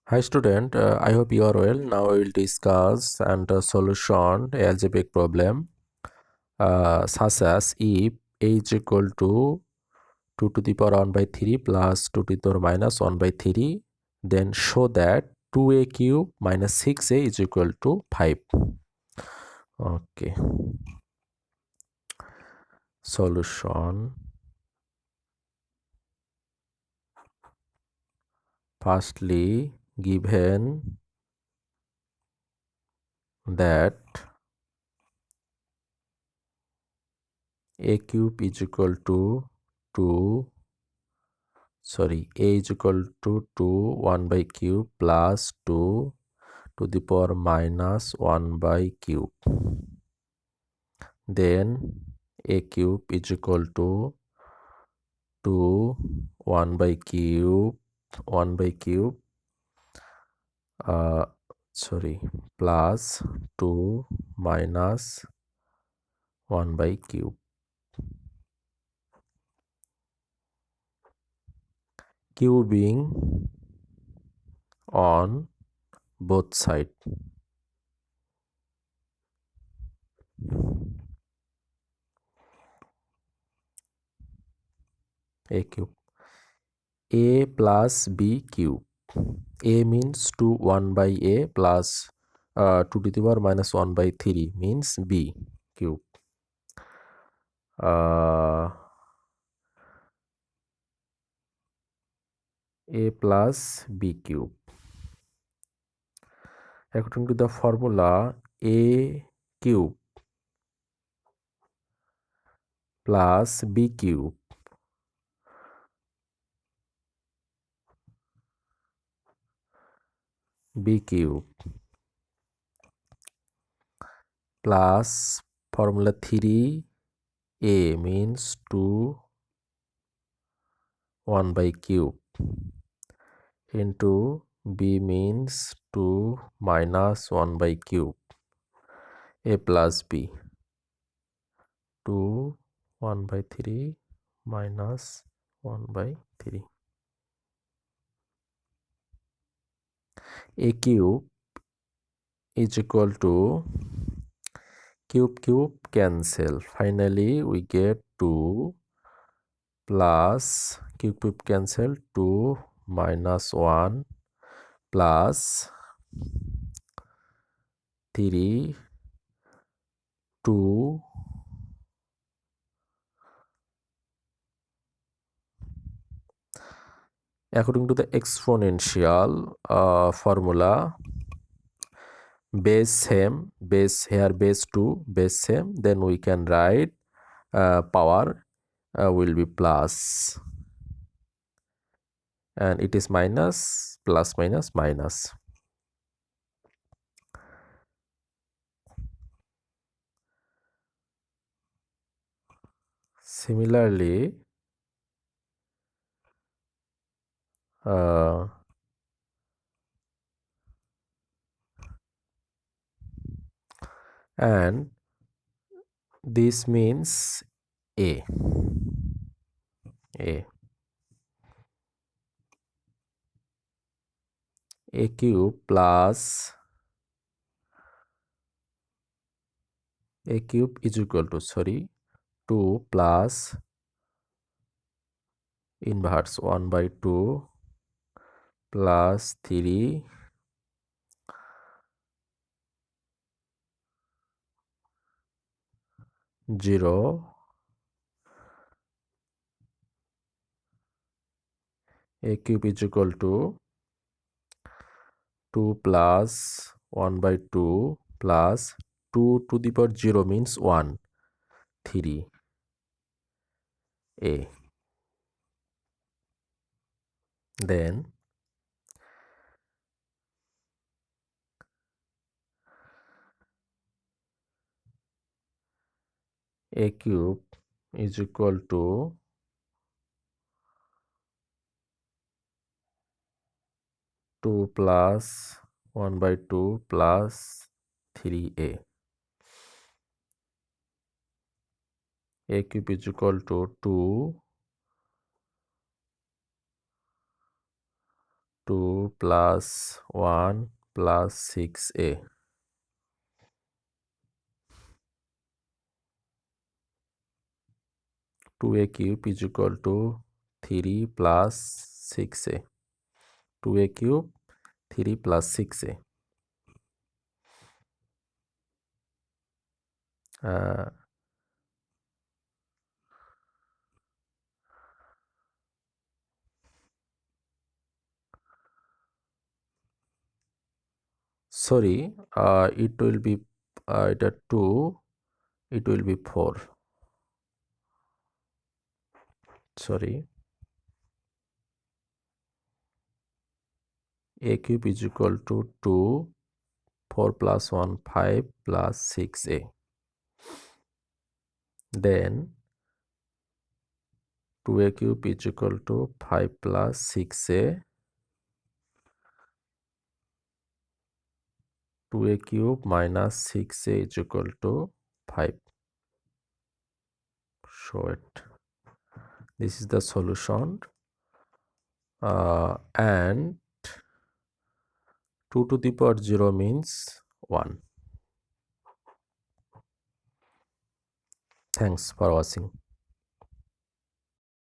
Hi student, I hope you are well. Now we will discuss and solution algebraic problem such as if a is equal to 2 to the power 1 by 3 plus 2 to the power minus 1 by 3, then show that 2a cube minus 6a is equal to 5. Okay, solution. Firstly, given that a cube is equal to 2 a is equal to 2 1 by cube plus 2 to the power minus 1 by cube, then a cube is equal to 2 1 by cube 1 by cube uh, plus 2 minus 1 by cube. Cubing on both sides. A cube. A plus B cube. A means 2 1 by A plus 2 to the power minus 1 by 3 means B cube. A plus B cube. According to the formula, A cube plus B cube plus formula 3 A means 2 1 by cube into B means 2 minus 1 by cube. A plus B 2 1 by 3 minus 1 by 3. A cube is equal to cube cancel. Finally, we get 2 plus cube cancel 2 minus 1 plus 3 2 according to the exponential formula, base same, base here base 2, base same, then we can write power will be plus, and it is minus plus minus minus. Similarly, and this means a cube plus a cube is equal to 2 plus inverse 1 by 2 plus 3 0 a cube is equal to 2 plus 1 by 2 plus 2 to the power 0 means 1 3 a, then a cube is equal to 2 plus 1 by 2 plus 3a. A cube is equal to 2 2 plus 1 plus 6a. 2a cube is equal to 3 plus 6a. 2a cube 3 plus 6a. Sorry, it will be the 2, it will be 4. Sorry, a cube is equal to 2, 4 plus 1, 5 plus 6a. Then 2a cube is equal to 5 plus 6a. 2a cube minus 6a is equal to 5. Show it. This is the solution. And 2 to the power 0 means 1. Thanks for watching.